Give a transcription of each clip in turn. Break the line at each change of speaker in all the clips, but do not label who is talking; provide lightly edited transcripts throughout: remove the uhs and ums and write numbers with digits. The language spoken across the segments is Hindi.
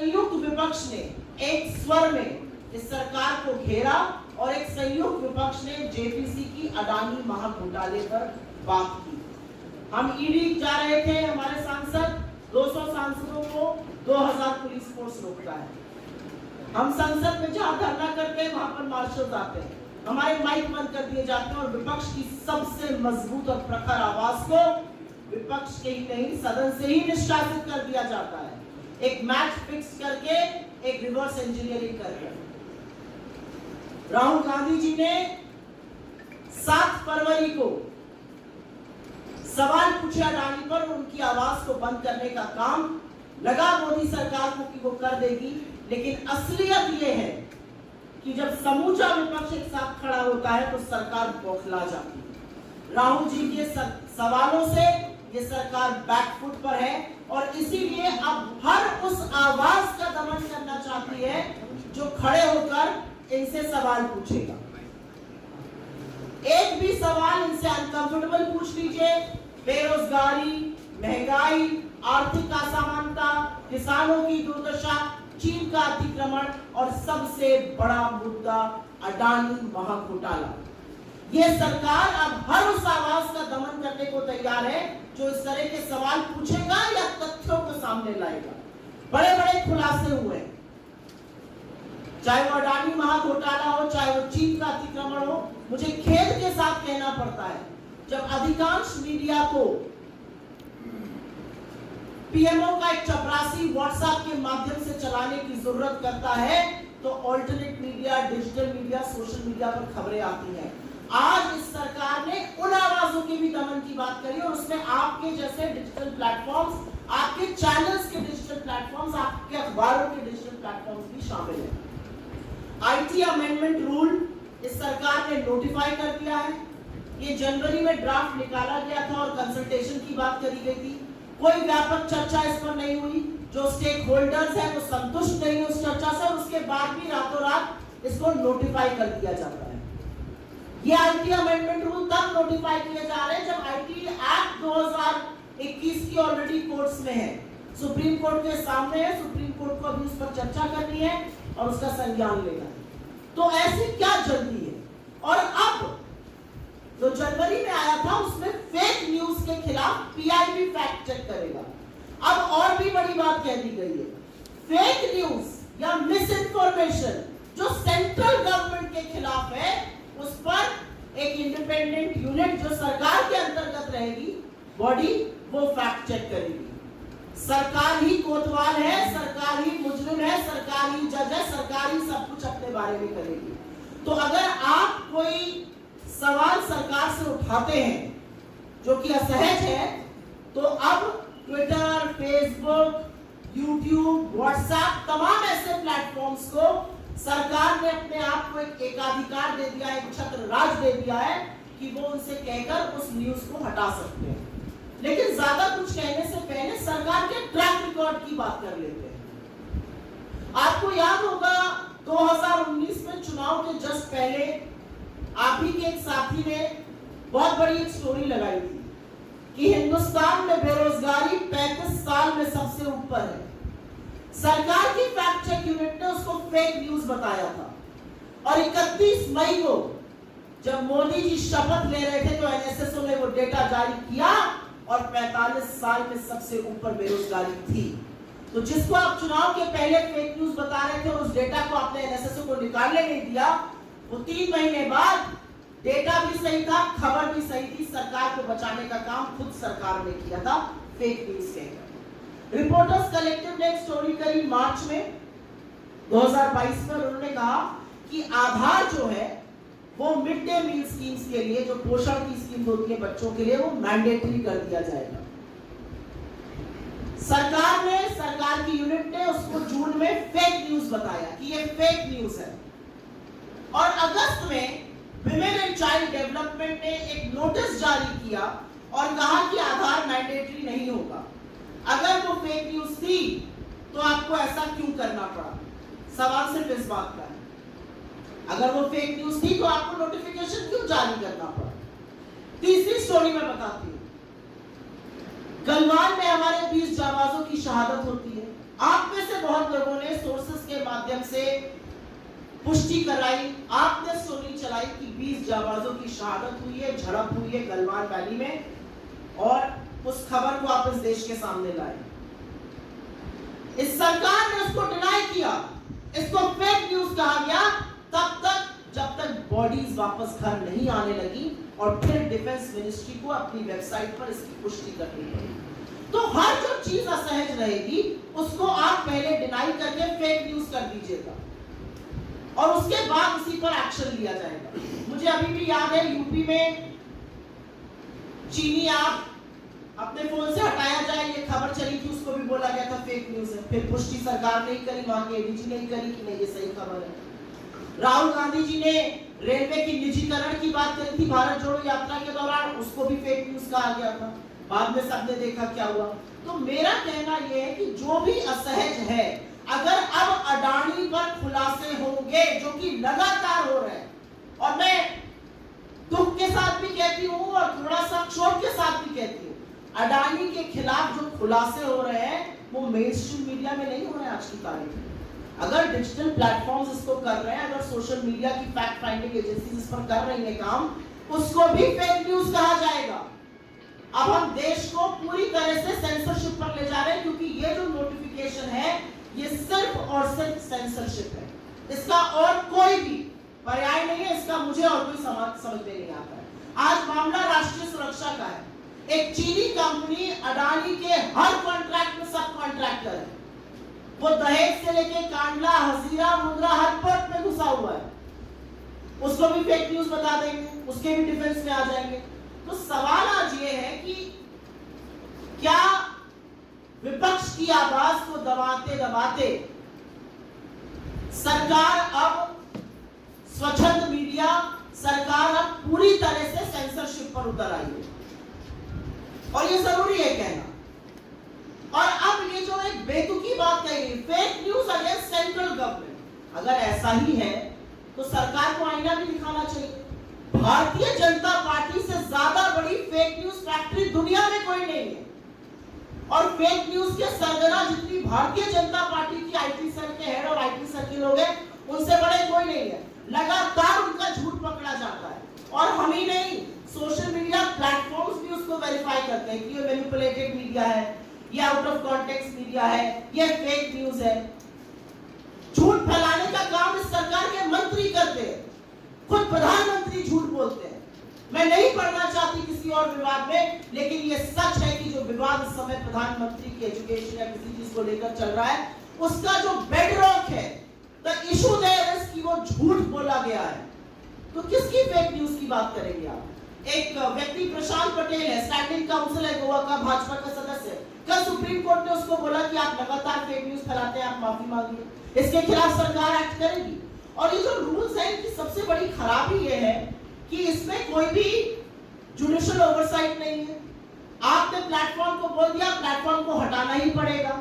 संयुक्त विपक्ष ने एक स्वर में इस सरकार को घेरा और एक संयुक्त विपक्ष ने जेपीसी की अडानी महाघोटाले पर बात की। हम ईडी जा रहे थे, हमारे सांसद 200 सांसदों को 2000 पुलिस फोर्स रोकता है। हम संसद में जहां धरना करते हैं वहां पर मार्शल आते हैं, हमारे माइक बंद कर दिए जाते हैं और विपक्ष की सबसे मजबूत और प्रखर आवाज को विपक्ष के ही नहीं सदन से ही निष्कासित कर दिया जाता है, एक मैच फिक्स करके, एक रिवर्स इंजीनियरिंग करके। राहुल गांधी जी ने 7 फरवरी को सवाल पूछे अडानी पर, उनकी आवाज को बंद करने का काम लगा मोदी सरकार को कि वो कर देगी, लेकिन असलियत ये है कि जब समूचा विपक्ष एक साथ खड़ा होता है तो सरकार बौखला जाती है। राहुल जी के सवालों से ये सरकार बैकफुट पर है और इसीलिए अब हर उस आवाज का दमन करना चाहती है जो खड़े होकर इनसे सवाल पूछेगा। एक भी सवाल इनसे अनकंफर्टेबल पूछ लीजिए, बेरोजगारी, महंगाई, आर्थिक असमानता, किसानों की दुर्दशा, चीन का अतिक्रमण और सबसे बड़ा मुद्दा अडानी महाघोटाला। ये सरकार अब हर उस आवाज का दमन करने को तैयार है जो इस तरह के सवाल पूछेगा या तथ्यों को सामने लाएगा। बड़े बड़े खुलासे हुए, चाहे वो अडानी महाघोटाला हो, चाहे वो चीन का अतिक्रमण हो। मुझे खेद के साथ कहना पड़ता है, जब अधिकांश मीडिया को पीएमओ का एक चपरासी व्हाट्सएप के माध्यम से चलाने की जरूरत करता है तो alternate media, digital media, social media पर खबरें आती हैं। आज इस सरकार ने उन आवाजों के भी दमन की बात करी और उसमें आपके जैसे डिजिटल प्लेटफॉर्म्स, आपके चैनल्स के डिजिटल प्लेटफॉर्म्स, आपके अखबारों के डिजिटल प्लेटफॉर्म्स भी शामिल हैं। आईटी अमेंडमेंट रूल इस सरकार ने नोटिफाई कर दिया है। ये जनवरी में ड्राफ्ट निकाला गया था और कंसल्टेशन की बात करी गई थी। कोई व्यापक चर्चा इस पर नहीं हुई। जो स्टेक होल्डर्स हैं वो संतुष्ट नहीं है उस चर्चा से और उसके बाद भी रातों रात इसको नोटिफाई कर दिया जाता है। ये आईटी अमेंडमेंट रूल तब नोटिफाई किए जा रहे हैं जब आईटी एक्ट 2021 की ऑलरेडी कोर्ट्स में है, सुप्रीम कोर्ट के सामने है। सुप्रीम कोर्ट को अभी उस पर चर्चा करनी है और उसका संज्ञान लेना है। तो ऐसी क्या जल्दी है? और अब जो जनवरी में आया था उसमें फेक न्यूज के खिलाफ पीआईबी फैक्ट चेक करेगा। अब और भी बड़ी बात कह दी गई है, फेक न्यूज या मिस इन्फॉर्मेशन जो सेंट्रल गवर्नमेंट के खिलाफ है उस पर एक इंडिपेंडेंट यूनिट जो सरकार के अंतर्गत रहेगी बॉडी, वो फैक्ट चेक करेगी। सरकार ही कोतवाल है, सरकार ही मुजरिम है, सरकार ही जज है, सरकार ही सब कुछ अपने बारे में करेगी। तो अगर आप कोई सवाल सरकार से उठाते हैं जो कि असहज है तो अब ट्विटर, फेसबुक, यूट्यूब, व्हाट्सएप, तमाम ऐसे प्लेटफॉर्म्स को सरकार ने अपने आप को एक एकाधिकार दे दिया है, एक छत्र राज दे दिया है कि वो उनसे कहकर उस न्यूज को हटा सकते हैं। लेकिन ज्यादा कुछ कहने से पहले सरकार के ट्रैक रिकॉर्ड की बात कर लेते हैं। आपको याद होगा 2019 में चुनाव के जस्ट पहले आप ही के एक साथी ने बहुत बड़ी एक स्टोरी लगाई थी कि हिंदुस्तान में बेरोजगारी 35 साल में सबसे ऊपर है। सरकार की फैक्ट चेक यूनिट ने उसको फेक न्यूज बताया था और 31 मई को जब मोदी जी शपथ ले रहे थे तो एनएसएसओ ने वो डेटा जारी किया और 45 साल में सबसे ऊपर बेरोजगारी थी। तो जिसको आप चुनाव के पहले फेक न्यूज बता रहे थे और उस डेटा को आपने एनएसएसओ को निकालने नहीं दिया, वो 3 महीने बाद डेटा भी सही था, खबर भी सही थी, सरकार को बचाने का काम खुद सरकार ने किया था फेक न्यूज के। रिपोर्टर्स कलेक्टिव ने एक स्टोरी करी मार्च में 2022 में, उन्होंने कहा कि आधार जो है वो मिड डे मील स्कीम्स के लिए, जो पोषण की स्कीम होती है बच्चों के लिए, वो मैंडेटरी कर दिया जाएगा। सरकार की यूनिट ने उसको जून में फेक न्यूज बताया कि ये फेक न्यूज है और अगस्त में विमेन एंड चाइल्ड डेवलपमेंट ने एक नोटिस जारी किया और कहा कि आधार मैंडेटरी नहीं होगा। अगर वो फेक न्यूज थी तो आपको ऐसा क्यों करना पड़ा? सवाल सिर्फ इस बात का है, अगर वो फेक न्यूज थी तो आपको नोटिफिकेशन क्यों जारी करना पड़ा? तीसरी स्टोरी मैं बताती हूँ। गलवान में हमारे 20 जाबाजों की शहादत होती है। आप में से बहुत लोगों ने माध्यम से पुष्टि कराई, आपने स्टोरी चलाई कि 20 जाबाजों की शहादत हुई है, झड़प हुई है गलवान वैली में, और उस खबर को आप इस देश के सामने लाए। इस सरकार ने उसको डिनाई किया, इसको फेक न्यूज कहा गया तब तक जब तक बॉडीज वापस घर नहीं आने लगी और फिर डिफेंस मिनिस्ट्री को अपनी वेबसाइट पर इसकी पुष्टि करनी पड़ी। तो हर जो चीज असहज रहेगी उसको आप पहले डिनाई करके फेक न्यूज कर दीजिएगा और उसके बाद उसी पर एक्शन लिया जाएगा। मुझे अभी भी याद है यूपी में चीनी ऐप अपने फोन से हटाया जाए, ये खबर चली थी, उसको भी बोला गया था फेक न्यूज है। फिर पुष्टि सरकार ने करी, वहां के एडीजी ने करी कि नहीं ये सही खबर है। राहुल गांधी जी ने रेलवे की निजीकरण की बात करी थी भारत जोड़ो यात्रा के दौरान, उसको भी फेक न्यूज कहा गया था। बाद में सबने देखा क्या हुआ। तो मेरा कहना यह है कि जो भी असहज है, अगर अब अडानी पर खुलासे होंगे जो कि लगातार हो रहे हैं, और मैं दुख के साथ भी कहती हूँ और थोड़ा सा क्षोभ के साथ भी कहती हूँ, अडानी के खिलाफ जो खुलासे हो रहे हैं वो मेनस्ट्रीम मीडिया में नहीं हो रहे हैं आज की तारीख में। अगर डिजिटल प्लेटफॉर्म्स इसको कर रहे हैं, अगर सोशल मीडिया की फैक्ट फाइंडिंग एजेंसीज इस पर कर रही है काम, उसको भी फेक न्यूज कहा जाएगा। अब हम देश को पूरी तरह से सेंसरशिप पर ले जा रहे हैं, क्योंकि ये जो नोटिफिकेशन है ये सिर्फ और सिर्फ सेंसरशिप है, इसका और कोई भी पर्याय नहीं है, इसका मुझे और कोई समझ में नहीं आता है। आज मामला राष्ट्रीय सुरक्षा का है। एक चीनी कंपनी अडानी के हर कॉन्ट्रैक्ट में सब कॉन्ट्रैक्टर है, वो दहेज से लेके कांडला, हजीरा, मुंद्रा हर पोर्ट में घुसा हुआ है, उसको भी फेक न्यूज बता देंगे, उसके भी डिफेंस में आ जाएंगे। तो सवाल आज ये है कि क्या विपक्ष की आवाज को दबाते दबाते सरकार अब स्वच्छंद मीडिया, सरकार अब पूरी तरह से सेंसरशिप पर उतर आई है, और ये जरूरी है कहना। और अब ये जो एक बेतुकी बात कही गई, fake news against central government, अगर ऐसा ही है तो सरकार को आईना भी दिखाना चाहिए। भारतीय जनता पार्टी से ज्यादा बड़ी फेक न्यूज फैक्ट्री दुनिया में कोई नहीं है, और फेक न्यूज के सरगना जितनी भारतीय जनता पार्टी की आईटी सेल के हेड और आईटी सेल के लोग हैं, उनसे बड़े कोई नहीं है। लगातार उनका झूठ पकड़ा जाता है, और हम ही नहीं, सोशल मीडिया प्लेटफॉर्म्स भी उसको वेरीफाई करते हैं कि ये मैनिपुलेटेड मीडिया है, ये आउट ऑफ कॉन्टेक्स्ट मीडिया है, ये फेक न्यूज है। झूठ फैलाने का काम इस सरकार के मंत्री करते हैं, खुद प्रधानमंत्री झूठ बोलते हैं। मैं नहीं पढ़ना चाहती किसी और विवाद में, लेकिन ये सच है कि जो विवाद इस समय प्रधानमंत्री की एजुकेशन या किसी चीज को लेकर चल रहा है, उसका जो बेडरॉक है, द इशू देयर इज कि वो झूठ बोला गया है। तो किसकी फेक न्यूज की बात करेंगे आप? एक व्यक्ति प्रशांत पटेल है, स्टैंडिंग काउंसिल है गोवा का, भाजपा का सदस्य। कल सुप्रीम कोर्ट ने उसको बोला कि आप लगातार फेक न्यूज फैलाते हैं, आप माफी मांगिए। इसके खिलाफ सरकार एक्ट करेगी। और ये जो रूल्स है, इनकी सबसे बड़ी खराबी ये है कि इसमें कोई भी जुडिशियल ओवरसाइट नहीं है। आपने प्लेटफॉर्म को बोल दिया, प्लेटफॉर्म को हटाना ही पड़ेगा।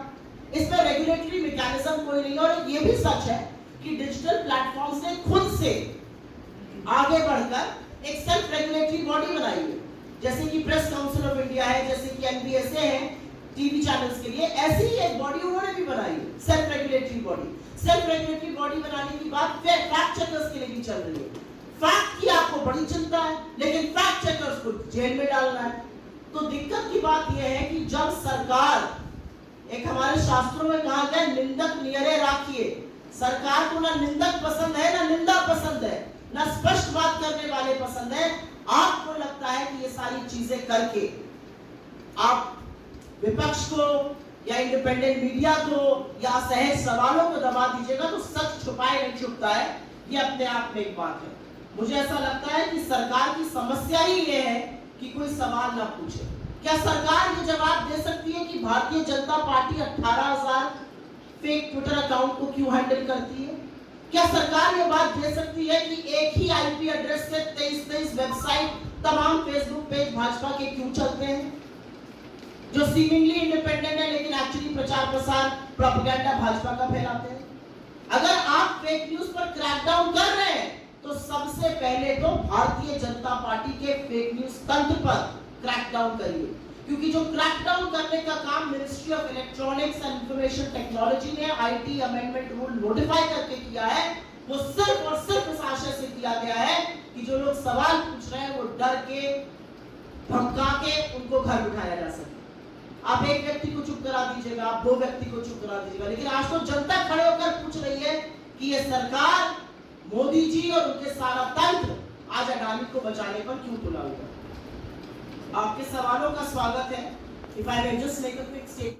इसमें रेगुलेटरी मैकेनिज्म कोई नहीं है। और ये भी सच है कि डिजिटल प्लेटफॉर्म्स ने खुद से आगे बढ़कर एक सेल्फ रेगुलेटरी बॉडी बनाई है, जैसे कि प्रेस काउंसिल ऑफ इंडिया है, जैसे कि एनबीएसए है टीवी चैनल्स के लिए, ऐसी ही एक बॉडी उन्होंने भी बनाई है, self regulatory body. Self regulatory body बनाने की बात फैक्ट चेकर्स के लिए भी चल रही है। फैक्ट की आपको बड़ी चिंता है, लेकिन फैक्ट चेकर्स को जेल में डालना है। तो दिक्कत की बात यह है कि जब सरकार, एक हमारे शास्त्रों में कहा गया, निंदक नियरे राखिए। सरकार को ना निंदक पसंद है, ना निंदा पसंद है, ना स्पष्ट बात करने वाले पसंद है। आपको लगता है कि ये सारी चीजें करके आप विपक्ष को या इंडिपेंडेंट मीडिया को या सहज सवालों को दबा दीजिएगा, तो सच छुपाए नहीं छुपता है। ये अपने आप में एक बात है। मुझे ऐसा लगता है कि सरकार की समस्या ही ये है कि कोई सवाल ना पूछे। क्या सरकार ये जवाब दे सकती है कि Bharatiya Janata party 18,000 fake Twitter account को क्यों हैंडल करती है? क्या सरकार ये बात दे सकती है कि एक ही आईपी एड्रेस से 23 वेबसाइट, तमाम फेसबुक पेज भाजपा के क्यों चलते हैं, जो सीमिंगली इंडिपेंडेंट है लेकिन एक्चुअली प्रचार प्रसार प्रोपेगेंडा भाजपा का फैलाते हैं? अगर आप फेक न्यूज पर क्रैकडाउन कर रहे हैं, तो सबसे पहले तो भारतीय जनता पार्टी के फेक न्यूज तंत्र पर क्रैकडाउन करिए। क्योंकि जो क्रैकडाउन करने का काम ministry of electronics and information technology ने आईटी अमेंडमेंट रूल नोटिफाई करके किया है, वो सिर्फ और सिर्फ इस आशय से किया गया है कि जो लोग सवाल पूछ रहे हैं वो डर के, धमका के उनको घर बिठाया जा सके। आप एक व्यक्ति को चुप करा दीजिएगा, आप 2 व्यक्ति को चुप करा दीजिएगा, लेकिन आज तो जनता खड़े होकर पूछ रही है कि ये सरकार, मोदी जी और उनके सारा तंत्र आज अडानी को बचाने पर क्यों तुला हुआ है। आपके सवालों का स्वागत है। If I may just make a quick statement.